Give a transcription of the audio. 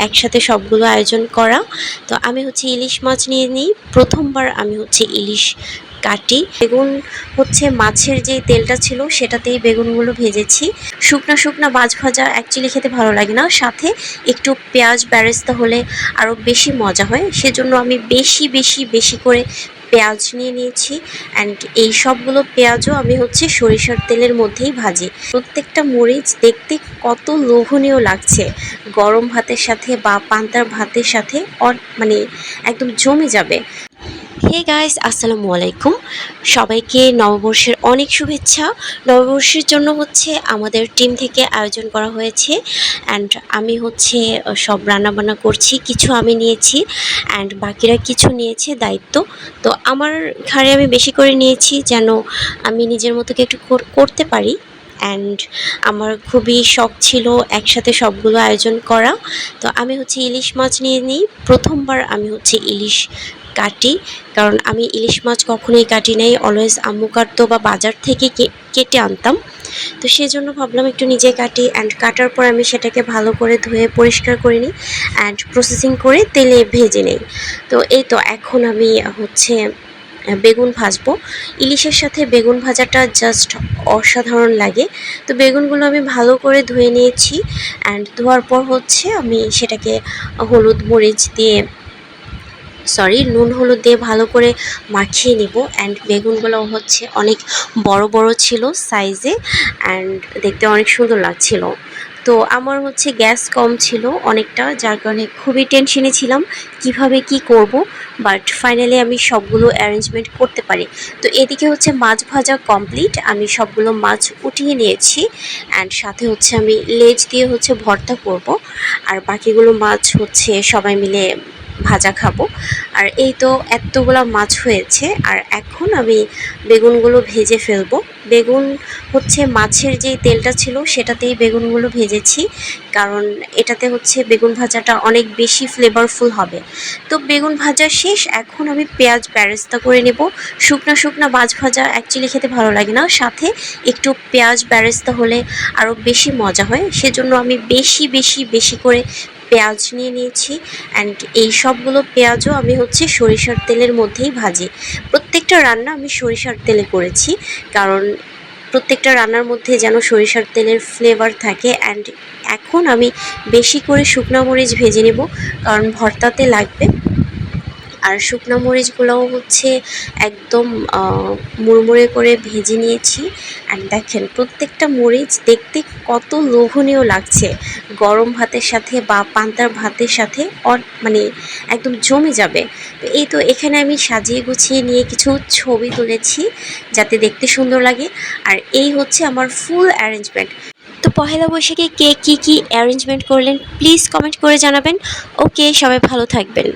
একসাথে সবগুলো আয়োজন করা। তো আমি হচ্ছে ইলিশ মাছ নিয়ে নিই। প্রথমবার আমি হচ্ছে ইলিশ কাটি। বেগুন হচ্ছে মাছের যে তেলটা ছিল সেটাতেই বেগুনগুলো ভেজেছি। শুকনা শুকনা মাছ ভাজা অ্যাকচুয়ালি খেতে ভালো লাগে না, সাথে একটু পেঁয়াজ বেরেস্তা হলে আরও বেশি মজা হয়। সেজন্য আমি বেশি বেশি বেশি করে পেঁয়াজ নিয়ে নিয়েছি। অ্যান্ড এই সবগুলো পেঁয়াজও আমি হচ্ছে সরিষার তেলের মধ্যেই ভাজি। প্রত্যেকটা মরিচ দেখতে কত লোভনীয় লাগছে, গরম ভাতের সাথে বা পান্তার ভাতের সাথে মানে একদম জমে যাবে। হে গাইস, আসসালামু আলাইকুম। সবাইকে নববর্ষের অনেক শুভেচ্ছা। নববর্ষের জন্য হচ্ছে আমাদের টিম থেকে আয়োজন করা হয়েছে, অ্যান্ড আমি হচ্ছে সব রান্নাবান্না করছি। কিছু আমি নিয়েছি অ্যান্ড বাকিরা কিছু নিয়েছে দায়িত্ব। তো আমার ঘাড়ে আমি বেশি করে নিয়েছি যেন আমি নিজের মতো একটু করতে পারি। অ্যান্ড আমার খুবই শখ ছিল একসাথে সবগুলো আয়োজন করা। তো আমি হচ্ছে ইলিশ মাছ নিয়ে নিই। প্রথমবার আমি হচ্ছে ইলিশ কাটি, কারণ আমি ইলিশ মাছ কখনোই কাটি নাই। অলওয়েজ আম্মু কাটতো বা বাজার থেকে কেটে আনতাম। তো সেজন্য ভাবলাম একটু নিজে কাটি। অ্যান্ড কাটার পর আমি সেটাকে ভালো করে ধুয়ে পরিষ্কার করে নিই অ্যান্ড প্রসেসিং করে তেলে ভেজে নিই। তো এই তো এখন আমি হচ্ছে বেগুন ভাজবো। ইলিশের সাথে বেগুন ভাজাটা জাস্ট অসাধারণ লাগে। তো বেগুনগুলো আমি ভালো করে ধুয়ে নিয়েছি অ্যান্ড ধোয়ার পর হচ্ছে আমি সেটাকে হলুদ মরিচ দিয়ে নুন হলুদ দিয়ে ভালো করে মাখিয়ে নিব। অ্যান্ড বেগুনগুলো হচ্ছে অনেক বড় বড় ছিল সাইজে, অ্যান্ড দেখতে অনেক সুন্দর লাগছিল। তো আমার হচ্ছে গ্যাস কম ছিল অনেকটা, যার কারণে খুবই টেনশনে ছিলাম কিভাবে কি করব। বাট ফাইনালি আমি সবগুলো অ্যারেঞ্জমেন্ট করতে পারি। তো এদিকে হচ্ছে মাছ ভাজা কমপ্লিট, আমি সবগুলো মাছ উঠিয়ে নিয়েছি। অ্যান্ড সাথে হচ্ছে আমি লেজ দিয়ে হচ্ছে ভর্তা করব, আর বাকিগুলো মাছ হচ্ছে সবাই মিলে ভাজা খাবো। আর এই তো এতগুলো মাছ হয়েছে, আর এখন আমি বেগুনগুলো ভেজে ফেলবো। বেগুন হচ্ছে মাছের যে তেলটা ছিল সেটাতেই বেগুনগুলো ভেজেছি, কারণ এটাতে হচ্ছে বেগুন ভাজাটা অনেক বেশি ফ্লেভারফুল হবে। তো বেগুন ভাজা শেষ, এখন আমি পেঁয়াজ বেরেস্তা করে নেব। শুকনা শুকনা মাছ ভাজা অ্যাকচুয়ালি খেতে ভালো লাগে না, সাথে একটু পেঁয়াজ বেরেস্তা হলে আরও বেশি মজা হয়। সেজন্য আমি বেশি বেশি বেশি করে পেঁয়াজ নিয়ে নিয়েছি। অ্যান্ড এই সবগুলো পেঁয়াজও আমি হচ্ছে সরিষার তেলের মধ্যেই ভাজি। প্রত্যেকটা রান্না আমি সরিষার তেলে করেছি, কারণ প্রত্যেকটা রান্নার মধ্যে যেন সরিষার তেলের ফ্লেভার থাকে। অ্যান্ড এখন আমি বেশি করে শুকনো মরিচ ভেজে নেব, কারণ ভর্তাতে লাগবে। আর শুকনো মরিচগুলোও হচ্ছে একদম মুড়মুড়ে করে ভেজে নিয়েছি। অ্যান্ড দেখেন প্রত্যেকটা মরিচ দেখতে কত লোভনীয় লাগছে, গরম ভাতের সাথে বা পান্তার ভাতের সাথে মানে একদম জমে যাবে। তো এই তো এখানে আমি সাজিয়ে গুছিয়ে নিয়ে কিছু ছবি তুলেছি যাতে দেখতে সুন্দর লাগে। আর এই হচ্ছে আমার ফুল অ্যারেঞ্জমেন্ট। তো পহেলা বৈশাখে কে কী অ্যারেঞ্জমেন্ট করলেন প্লিজ কমেন্ট করে জানাবেন। ওকে, সবাই ভালো থাকবেন।